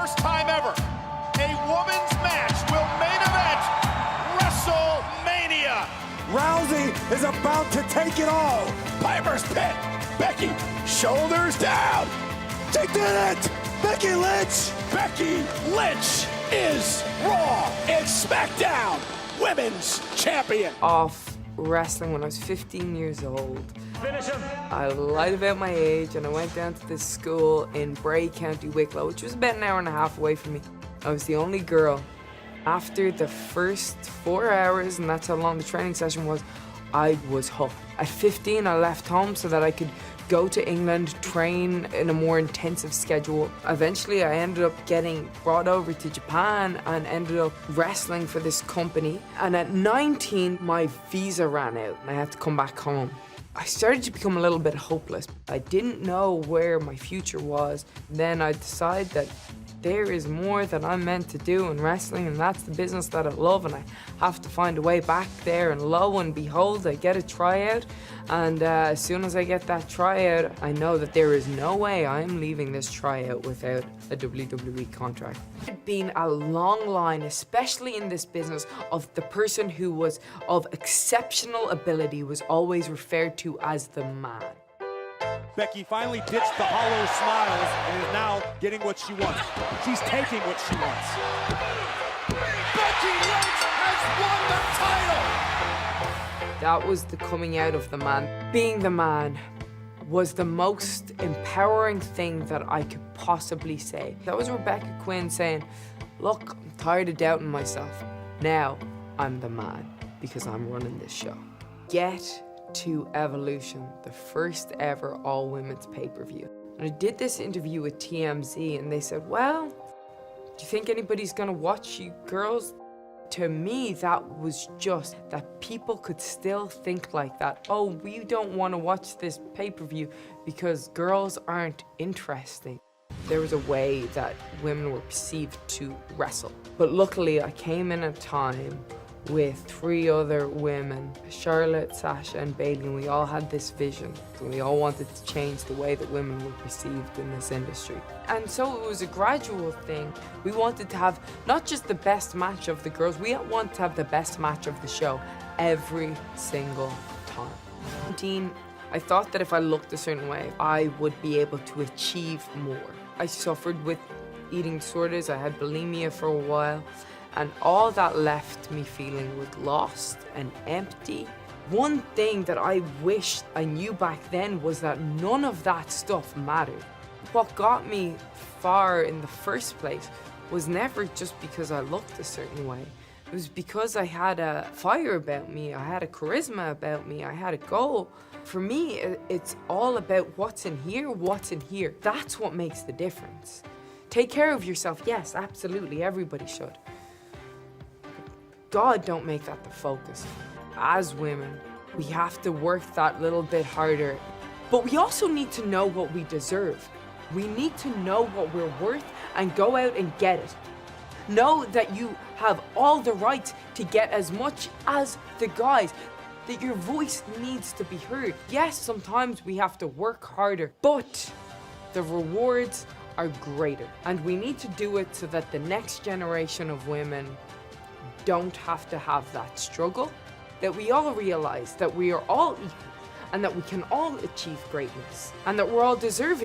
first time ever, a women's match will main event WrestleMania. Rousey is about to take it all. Piper's pit. Becky, shoulders down. She did it! Becky Lynch! Becky Lynch is Raw and SmackDown Women's Champion. Off wrestling when I was 15 years old. Finish him. I lied about my age and I went down to this school in Bray, County Wicklow, which was about an hour and a half away from me. I was the only girl. After the first 4 hours, and that's how long the training session was, I was hooked. At 15, I left home so that I could go to England, train in a more intensive schedule. Eventually, I ended up getting brought over to Japan and ended up wrestling for this company. And at 19, my visa ran out and I had to come back home. I started to become a little bit hopeless. I didn't know where my future was. Then I decided that there is more that I'm meant to do in wrestling, and that's the business that I love, and I have to find a way back there, and lo and behold, I get a tryout, and as soon as I get that tryout, I know that there is no way I'm leaving this tryout without a WWE contract. It's been a long line, especially in this business, of the person who was of exceptional ability was always referred to as the man. Becky finally ditched the hollow smiles and is now getting what she wants. She's taking what she wants. Becky Lynch has won the title. That was the coming out of the man. Being the man was the most empowering thing that I could possibly say. That was Rebecca Quinn saying, look, I'm tired of doubting myself. Now I'm the man because I'm running this show. Get to Evolution, the first ever all-women's pay-per-view. And I did this interview with TMZ and they said, well, do you think anybody's gonna watch you girls? To me, that was just that people could still think like that. Oh, we don't want to watch this pay-per-view because girls aren't interesting. There was a way that women were perceived to wrestle. But luckily, I came in a time with 3 other women, Charlotte, Sasha, and Bayley, and we all had this vision. And we all wanted to change the way that women were perceived in this industry. And so it was a gradual thing. We wanted to have not just the best match of the girls, we wanted to have the best match of the show every single time. 19, I thought that if I looked a certain way, I would be able to achieve more. I suffered with eating disorders, I had bulimia for a while, and all that left me feeling was lost and empty. One thing that I wished I knew back then was that none of that stuff mattered. What got me far in the first place was never just because I looked a certain way. It was because I had a fire about me, I had a charisma about me, I had a goal. For me, it's all about what's in here, what's in here. That's what makes the difference. Take care of yourself, yes, absolutely, everybody should. God, don't make that the focus. As women, we have to work that little bit harder. But we also need to know what we deserve. We need to know what we're worth and go out and get it. Know that you have all the right to get as much as the guys, that your voice needs to be heard. Yes, sometimes we have to work harder, but the rewards are greater. And we need to do it so that the next generation of women don't have to have that struggle, that we all realize that we are all equal and that we can all achieve greatness and that we're all deserving.